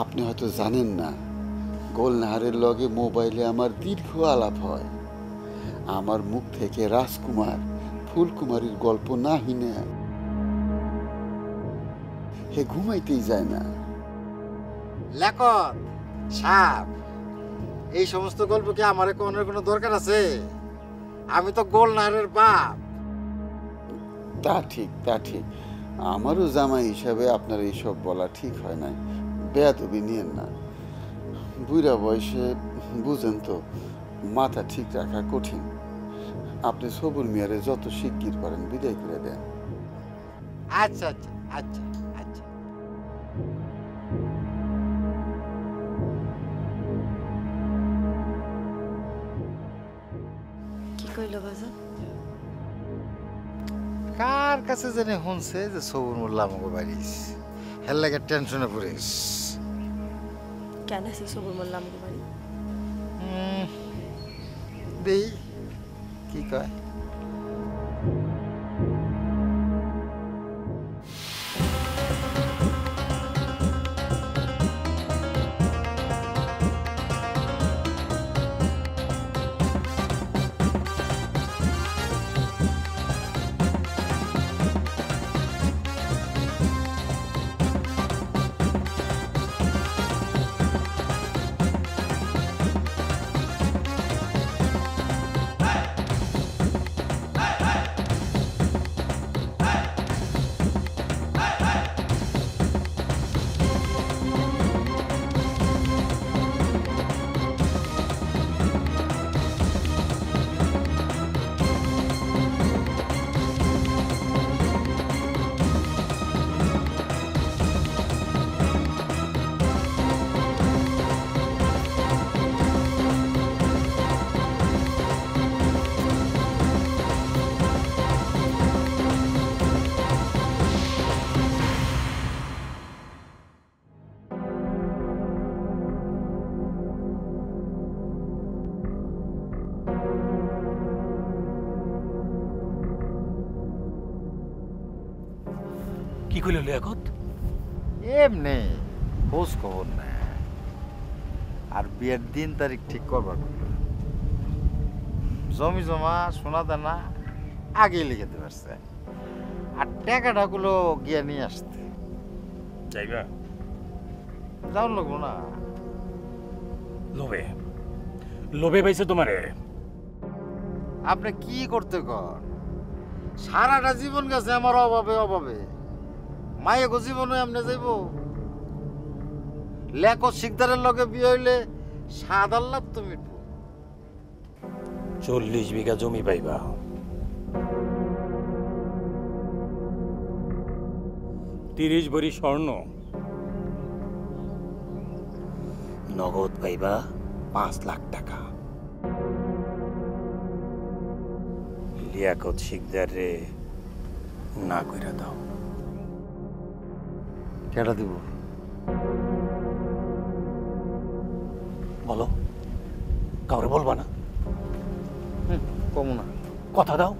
আপনি হয়তো জানেন না, গোলনাহারের লগে মোবাইলে আমার দীর্ঘ আলাপ হয়। আমার মুখ থেকে রাজকুমার ফুলকুমারীর গল্প না হিনে হে ঘুমাইতেই যায় না। লেখক সাপ, এই সমস্ত গল্প কি আমার কোনো দরকার আছে? আমি তো গোলনাহারের বাপ। তা ঠিক, তা ঠিক। আমারও জামাই হিসাবে আপনার এইসব বলা ঠিক হয় না। বেয়াদবি নিয়েন না। বুড়া বয়সে বুঝেন তো, মাথা ঠিক রাখা কঠিন। আপনি সবুর মিয়ারে যত শিগগির পারেন বিদায় করে দেন। আচ্ছা আচ্ছা আচ্ছা আচ্ছা। কি কইল বাজান? কার কাছে জানি শুনছে যে সবুর মোল্লা আমাকে বাড়িস, হের লাগে টেনশনে পড়িস। কেন আছি সবুর মোল্লা আমাকে বাড়ি? দেই কি কয়। কি কইল লিয়াকত? এমনি খোঁজ খবর না, আর বিয়ের দিন তারিখ ঠিক করবার জমি জমা সোনা দানা আগেই লিখে পারছে, আর টাকাটাগুলো গিয়ে নিয়ে আসতে। যাইবা? যাওয়ার লাগবো না। লোভে লোভে পাইছে তোমারে। আপনি কি করতে কর? সারাটা জীবন গেছে আমার অভাবে অভাবে, মায়ের জীবনে এমনি যাইব? লেখো শিকদারের লগে বিয়ে হইলে সাদার লাভ তো মিটবো। 40 বিঘা জমি পাইবা, 30 ভরি স্বর্ণ, নগদ পাইবা 5 লাখ টাকা। লিয়াকত শিকদার রে না কইরা দাও। কেটা দিব? বলো, কাউরে বলবা না? কম না। কথা দাও।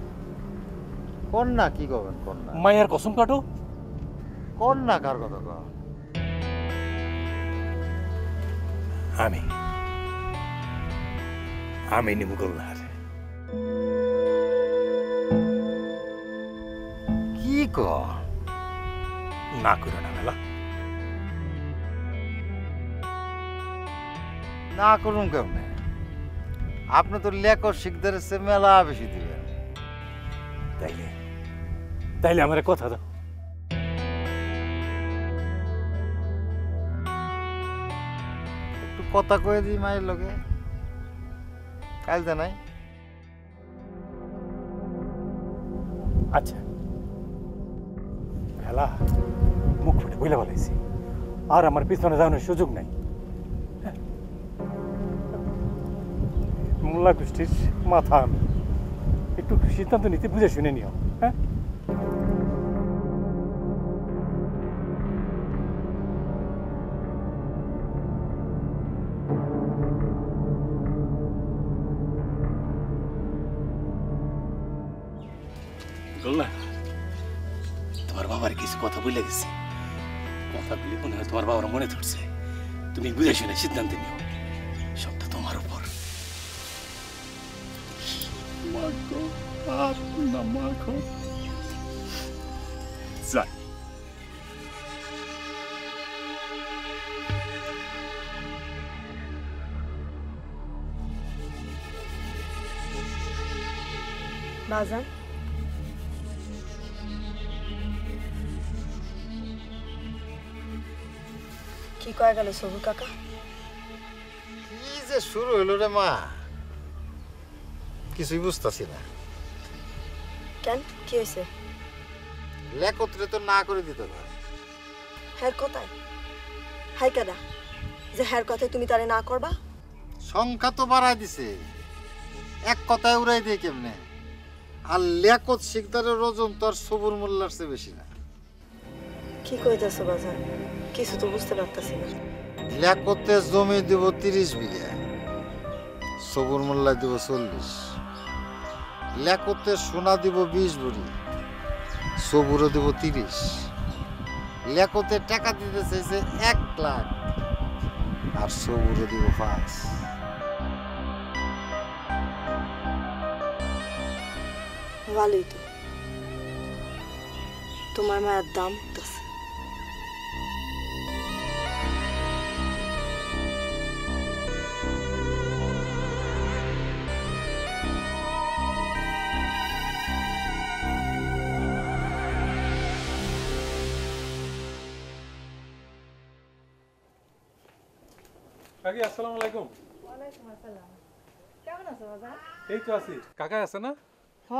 কোন না? কি করবেন কোন না? মায়ের কসম কাটো। কোন না? কার কথা কন? আমি নিমু গোলনাহার। কি কর? না করো না মেলা। না করুন কেমনে? আপনি তো লেখো শিকদারের চেয়ে মেলা বেশি দিবেন। তাইলে আমার কথা দাও। একটু কথা কয়ে দিই মায়ের লগে, কাল জানাই। আচ্ছা মেলা মুখ ফুটে বইলে বলাইছি, আর আমার পিছনে যাওয়ানোর সুযোগ নাই। মোল্লা গোষ্ঠীর মাথা আমি, একটু সিদ্ধান্ত নিতে বুঝে শুনে নিও। হ্যাঁ, তোমার বাবার কিছু কথা বলে গেছে, কথাগুলি মনে হয় তোমার বাবার মনে ধরছে। তুমি বুঝে শুনে সিদ্ধান্ত নিও, সবটা তোমার উপর। যাই। বাজান কি কয়ে গেল সবুর কাকা? কি যে শুরু হইলো রে মা, কিছুই বুঝতেছি না। কেন, কি হয়েছে? লেকত্রে তো না করে দিতে পারে। হ্যার কোথায়? হাই কেডা যে হ্যার কথায় তুমি তারে না করবা? সংখ্যা তো বাড়াই দিছে, এক কথায় উড়াই দিয়ে কেমনে। আর লেকত শিকদারের ওজন তো আর সবুর মোল্লার চেয়ে বেশি না। কি কইতেছো বাজান? কিছু তো বুঝতে পারতাছি না। লেকতে জমি দিব 30 বিঘা, সবুর মোল্লা দিব 40। লেকতে সোনা দিব 20 ভরি, সবুরও দিব 30। লেকতে টাকা দিতে চাইছে 1 লাখ, আর সবুরও দিব 5। ভালোই তো, তোমার মায়ের দাম উঠতেছে। কাকি আসসালামু আলাইকুম। ওয়ালাইকুম আসসালাম। কেমন আছো বাবা? এই তো আছি। কাকা আছে না? হ,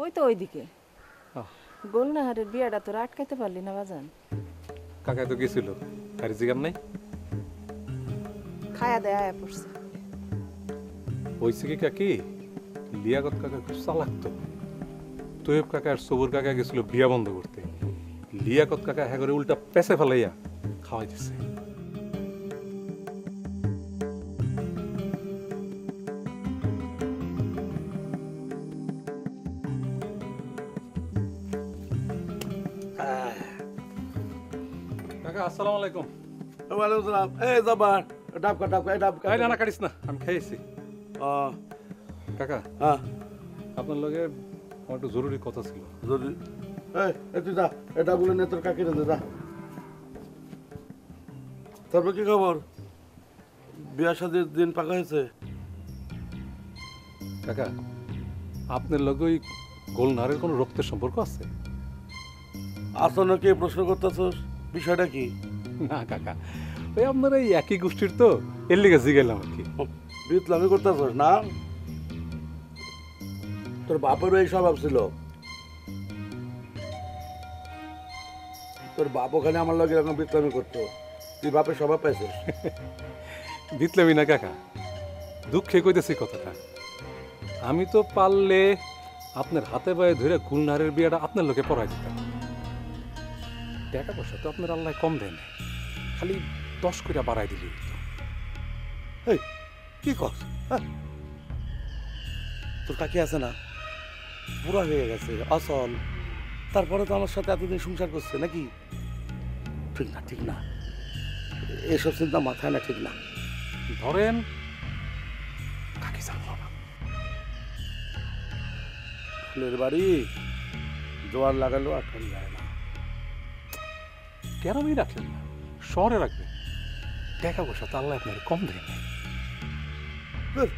ওই তো ওইদিকে। গোলনাহারের বিয়াটা তোরা আটকাইতে পারলি না বাজান? কাকা তো গেছিল, আর জিগার নাই। খায়া দেয়া আয়া পড়ছে। হয়েছে কি কাকি, লিয়াকত কাকা খুব চালাক তো। তোয়েব কাকা আর সবুর কাকা গেছিল বিয়া বন্ধ করতে। লিয়াকত কাকা হ্যাঁ করে উল্টা পেছে ফেলাইয়া খাওয়াই দিছে। কাকা আসসালামু আলাইকুম। ওয়ালাইকুম সালাম। এই জবান ডাবকা ডাবকা এই ডাবকা। এই না না কাটিস না, আমি খাইছি। কাকা হ্যাঁ আপনার লগে আমার একটু জরুরি কথা ছিল। যদি এই তুই যা, এটা বলে নে তোর কাকিরে দে যা। তারপর কি খবর? বিয়া শাদির দিন পাকা হয়েছে? কাকা আপনার লগে ওই গোলনারের কোনো রক্তের সম্পর্ক আছে? আসলে কি প্রশ্ন করতেছস? বিষয়টা কি? না কাকা, ওই আপনার এই একই গোষ্ঠীর তো, এর লিগে জিগাইলাম আর কি। বিতলামি করতেছস না? তোর বাপেরও এই স্বভাব ছিল। তোর বাপ ওখানে আমার লগে এরকম বিতলামি করতো, তুই বাপের স্বভাব পাইছিস। বিতলামি না কাকা, দুঃখে কইতেছি কথাটা। আমি তো পারলে আপনার হাতে পায়ে ধরে গুলনারের বিয়াটা আপনার লোকে পড়াই দিতাম। টাকা পয়সা তো আপনার আল্লাহ কম দেন, খালি 10 কইরা বাড়াই দিলি তো। এই কি কর? তোর কাকি আছে না, বুড়া হয়ে গেছে, আসল। তারপরে তো আমার সাথে এতদিন সংসার করছে নাকি? ঠিক না, ঠিক না, এসব চিন্তা মাথায় না, ঠিক না। ধরেন কাকি জানলো না, ফুলের বাড়ি জোয়ার লাগালেও আটকানো যায় না। কেরামেই রাখলেন না, শহরে রাখবেন। টাকা পয়সা তো আল্লাহ আপনার কম দেন। ধুর,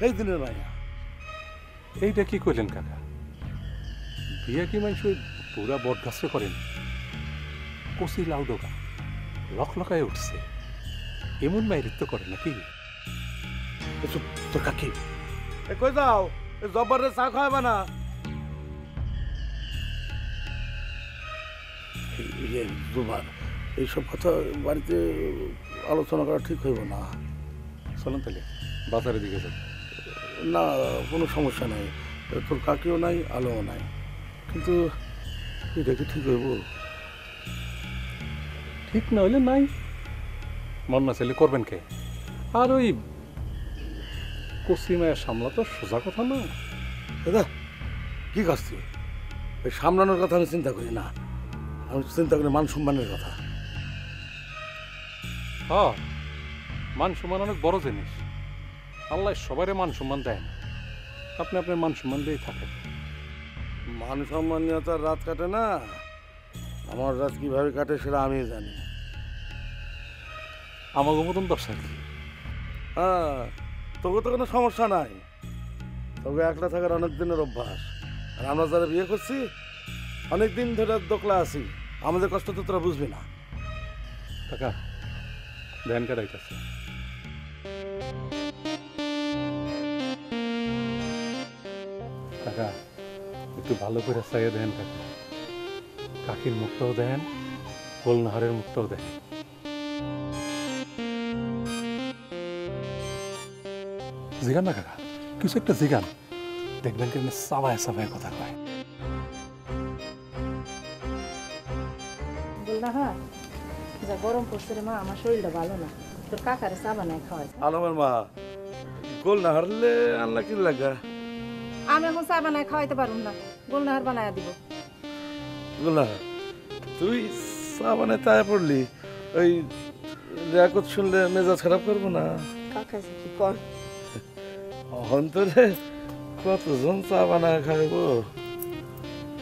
এই দিনের মাইয়া। এইটা কি কইলেন কাকা? বিয়া কি মানুষ ওই পুরা বট গাছে করেন? কচি লাউ ডোকা লকলকায় উঠছে, এমন মাইরিত তো করে নাকি? এসব তোর কাকি। কই যাও, জব্বরের চা খাওয়াবে না? ইয়ে জুবান, এইসব কথা বাড়িতে আলোচনা করা ঠিক হইব না। চলেন তাহলে বাজারের দিকে যাই। না, কোনো সমস্যা নাই, তোর কাকিও নাই, আলোও নাই, কিন্তু এটা কি ঠিক হইব? ঠিক না হইলে নাই, মন না চাইলে করবেন কে? আর ওই কচি মায়ের সামলা তো সোজা কথা না। দাদা কি করছি? ওই সামলানোর কথা আমি চিন্তা করি না, আমি চিন্তা করি মান সম্মানের কথা। হ্যাঁ মান সম্মান অনেক বড় জিনিস। আল্লাহ সবারই মান সম্মান দেয় না। আপনি আপনার মান সম্মান দিয়েই থাকেন। মান সম্মান নিয়ে তো আর রাত কাটে না। আমার রাত কিভাবে কাটে সেটা আমি জানি। আমার মতন দশা কি? হ্যাঁ, তোকে তো কোনো সমস্যা নাই। তোকে একলা থাকার অনেক দিনের অভ্যাস। আর আমরা যারা বিয়ে করছি অনেক দিন ধরে দোকলা আছি, আমাদের কষ্ট তো তোরা বুঝবি না। কাকা ধ্যান কাটাইতেছে। কাকা একটু ভালো করে চাইয়ে দেন কাকা। কাকির মুখটাও দেন, গোলনাহারের মুখটাও দেন। জিগান না কাকা, কিছু একটা জিগান, দেখবেন কেমনি সাবায় সাবায় কথা কয়। বলনা হ্যাঁ, যা গরম পড়ছে রে মা, আমার শরীরটা ভালো না, তোর কাকারে চা বানায় খাওয়াই। আলমের মা, গোল না হারলে আল্লাহ কি লাগা? আমি এখন চা বানায় খাওয়াইতে পারুম না, গোলনাহার বানায় দিব। গোল না, তুই চা বানায় তাই পড়লি, ওই রেকর্ড শুনলে মেজাজ খারাপ করবো না? কাকা কি কর? অন্তরে কতজন চা বানায় খাইবো?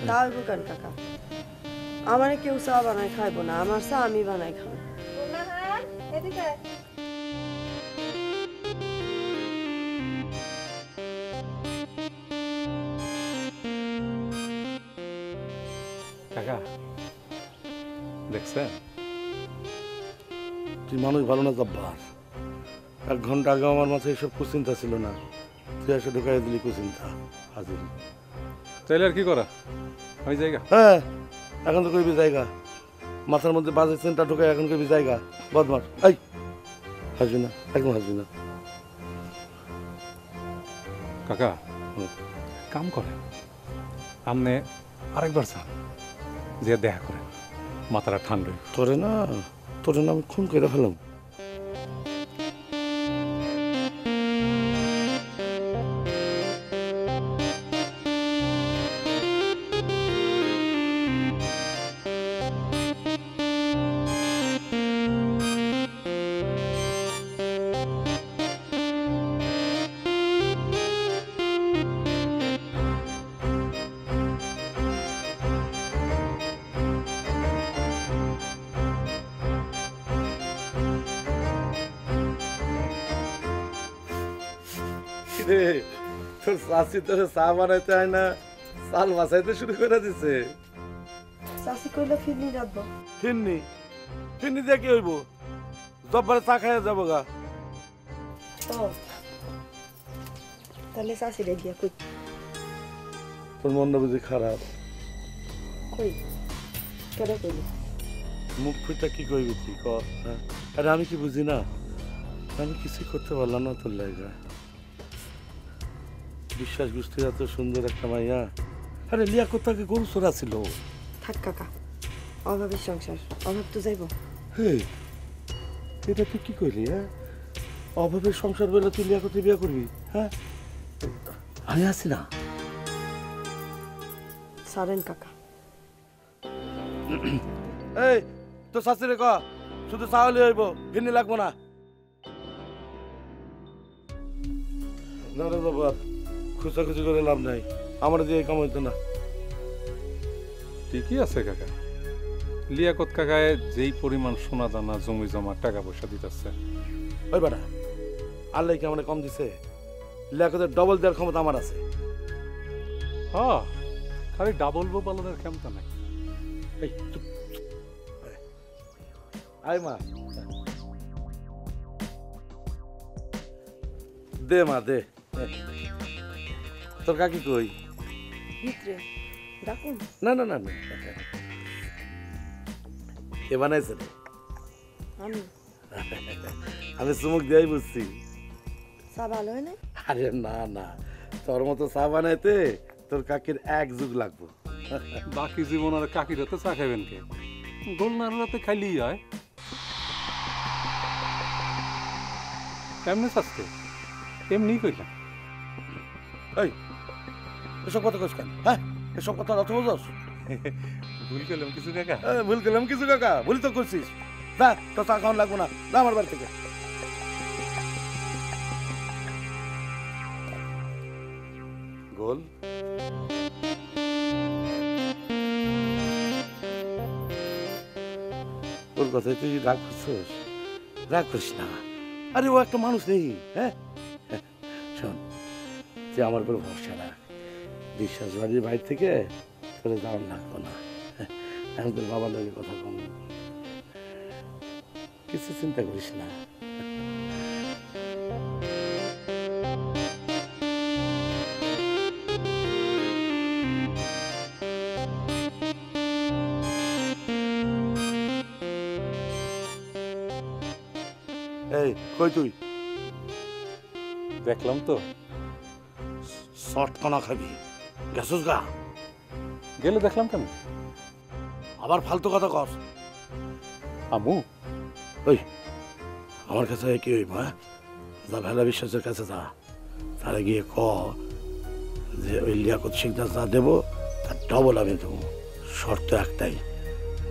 তাও কেন কাকা, আমার কেউ চা বানায় খাইবো না, আমার চা আমি বানাই খাবো। কাকা দেখছেন, তুই মানুষ ভালো না জব্বার। 1 ঘন্টা আগে আমার মাথায় এসব কুচিন্তা ছিল না, তুই এসে ঢুকাই দিলি কুচিন্তা। হাজির তাইলে আর কি করা, আমি জায়গা। হ্যাঁ, এখন তো কইবি জায়গা। মাথার মধ্যে বাজে চিন্তা ঢুকাই এখন কইবি জায়গা। বদমাস, এই হাসবি না, একদম হাসবি না। কাকা কাম করেন, আপনি আরেকবার চান যে দেখা করেন, মাথাটা ঠান্ডা। তোরে না আমি খুন করে ফেলাম। রে, তোর চাষি তোর চা বানাইতে হয় না, চাল বাছাইতে শুরু করে দিছে। চাষি কইলে ফিরনি রাখবো। ফিরনি ফিরনি দিয়ে কি হইব? জব্বারে চা খাইয়া যাবো গা। ও তাহলে চাষি রে গিয়া কই তোর মনটা বুঝি খারাপ? কই কেডা কইলি? মুখ ফুটা কি কইবি তুই ক? হ্যাঁ? আরে আমি কি বুঝি না? আমি কিছুই করতে পারলাম না তোর লাগা। বিশ্বাস বুঝতে এত সুন্দর একটা মাইয়া। আরে লিয়াকত তাকে গরু চোরা ছিল। থাক কাকা, অভাবের সংসার, অভাব তো যাইব। হে, এটা তুই কি কইলি? হ্যাঁ, অভাবের সংসার বলে তুই লিয়াকতে বিয়ে করবি? হ্যাঁ, আমি আছি না। সারেন কাকা। এই তো শাস্ত্রে ক, শুধু চাউলি হইব, ফিরনি লাগবো না। না রে বাবা, খুচাখুচি করে লাভ নাই, আমার দিয়ে কাম হইতো না। ঠিকই আছে কাকা, লিয়াকত কাকায় যেই পরিমাণ সোনা দানা জমি জমা টাকা পয়সা দিতেছে। ওই বেটা, আল্লাহ কি আমার কম দিছে? লিয়াকতের ডবল দেওয়ার ক্ষমতা আমার আছে। হ্যাঁ, খালি ডাবল বোপালনের ক্ষমতা নাই। এই চুপ, আয় মা, দে মা দে। তোর কাকি কই? ভিতরে ডাকুন। না না না না, কে বানাইছে রে? আমি আমি চুমুক দিয়াই বুঝছি। চা ভালো হয় না? আরে না না, তোর মতো চা বানাইতে তোর কাকির 1 যুগ লাগবো। বাকি জীবন আর কাকির হাতে চা খাইবেন কে? গোলনার রাতে খাইলেই হয়। কেমনে চাচ্ছে এমনি কইলাম। এই এসব কথা কইস কেন? হ্যাঁ, এসব কথা অর্থ বোঝস? ভুল করলাম কিছু কাকা? ভুল করলাম কিছু কাকা? ভুল তো করছিস। যা, তো চা খাওয়ান লাগবো না, যা আমার বাড়ি থেকে। গোল ওর কথায় তুই রাগ করছিস? রাগ করিস না, আরে ও একটা মানুষ নেই। হ্যাঁ শোন, তুই আমার উপর ভরসা রাখ, বিশ্বাস বাড়ির বাইরে থেকে তোরে যাওয়ার লাগবো না। আমি তোর বাবার লগে কথা কম, কিছু চিন্তা করিস না। এই কই তুই? দেখলাম তো, শর্ট কনা খাবি, গেছস গা? গেলে দেখলাম কেন? আবার ফালতু কথা কর। আমু ওই আমার কাছে কি হইব? হ্যাঁ, যা ভেলা বিশ্বাসের কাছে যা, তারা গিয়ে ক যে ওই লিয়াকত শিকদার যা দেবো তার ডবল আমি দেবো। শর্ত একটাই,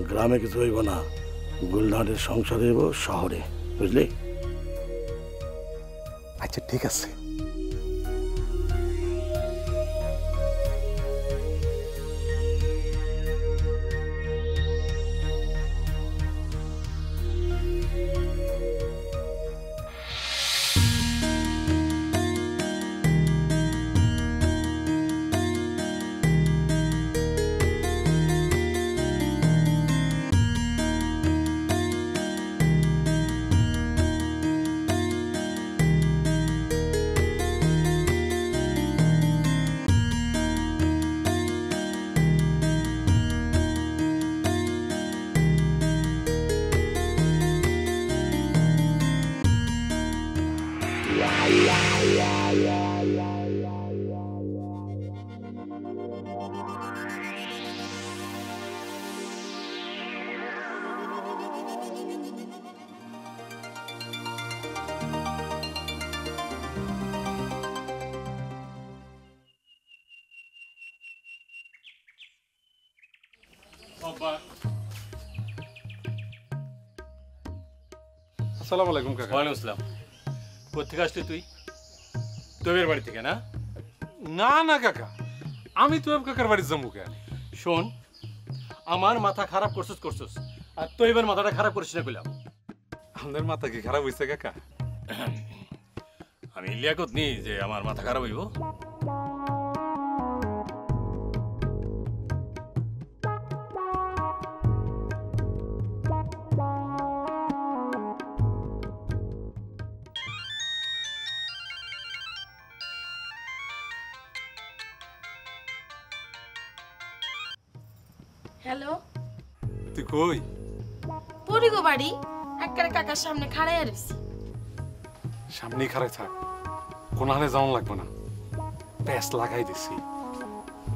গ্রামে কিছু হইব না, গুলনারের সংসার হইব শহরে, বুঝলি? আচ্ছা ঠিক আছে। আসসালামু আলাইকুম কাকা। ওয়ালাইকুম আসসালাম। কোথেকে আসলি তুই? তোদের বাড়ি থেকে না? না না কাকা, আমি তো কাকার বাড়ি যাবো কেন? শোন, আমার মাথা খারাপ করছিস আর তুই এবার মাথাটা খারাপ করিস না কইলাম। আপনার মাথা কি খারাপ হয়েছে কাকা? আমি লিয়াকত নি যে আমার মাথা খারাপ হইব। হ্যালো, তুই কই? পরিগো বাড়ি, একবারে কাকার সামনে খাড়াইয়া রইছি। সামনেই খারাপ থাক, কোনো হালে যাওয়ান লাগবে না। প্যাস লাগাই দিছি,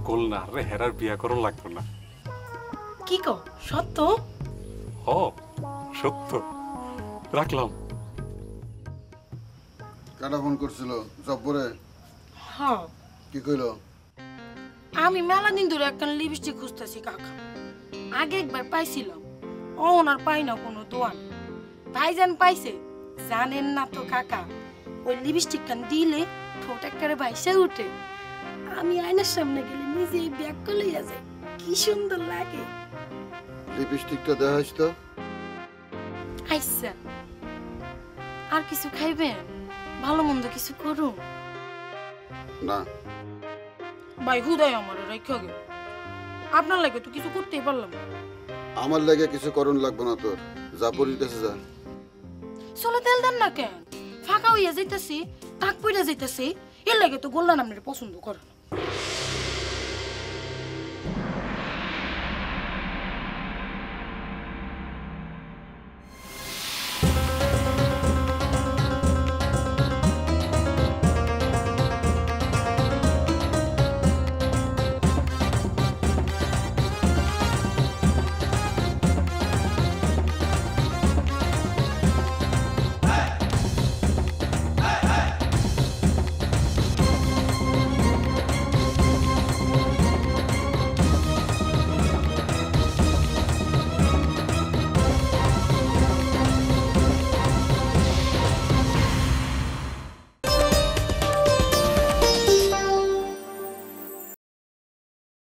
কলনা রে হেরার বিয়া করন লাগবে না। কি কও, সত্য? হ, সত্য। রাখলাম। কাটা ফোন করছিল জব্বরে, হ্যাঁ, কি কইলো? আমি মেলা দিন ধরে একটা লিপস্টিক খুঁজতেছি কাকা। আগে একবার পাইছিলাম, ও ওনার পাই না কোনো দোয়ান। ভাইজান পাইছে, জানেন না তো কাকা, ওই লিপস্টিক খান দিলে ঠোঁট একবারে ভাইসা উঠে। আমি আয়নার সামনে গেলে নিজেই ব্যাগ করে লইয়া যাই, কি সুন্দর লাগে। লিপস্টিকটা দেখাইস তো। আইসা, আর কিছু খাইবেন? ভালো মন্দ কিছু করুন। না, ভাই হুদায় আমার রেখে গেল, আপনার লাগে তো কিছু করতেই পারলাম না। আমার লাগে কিছু করণ লাগবে না তোর, যা পরির কাছে যা। চলে তেল দেন না কেন? ফাঁকা হইয়া যাইতেছি, তাক পইরা যাইতেছি, এর লাগে তো গোল্লা নামের পছন্দ করে না।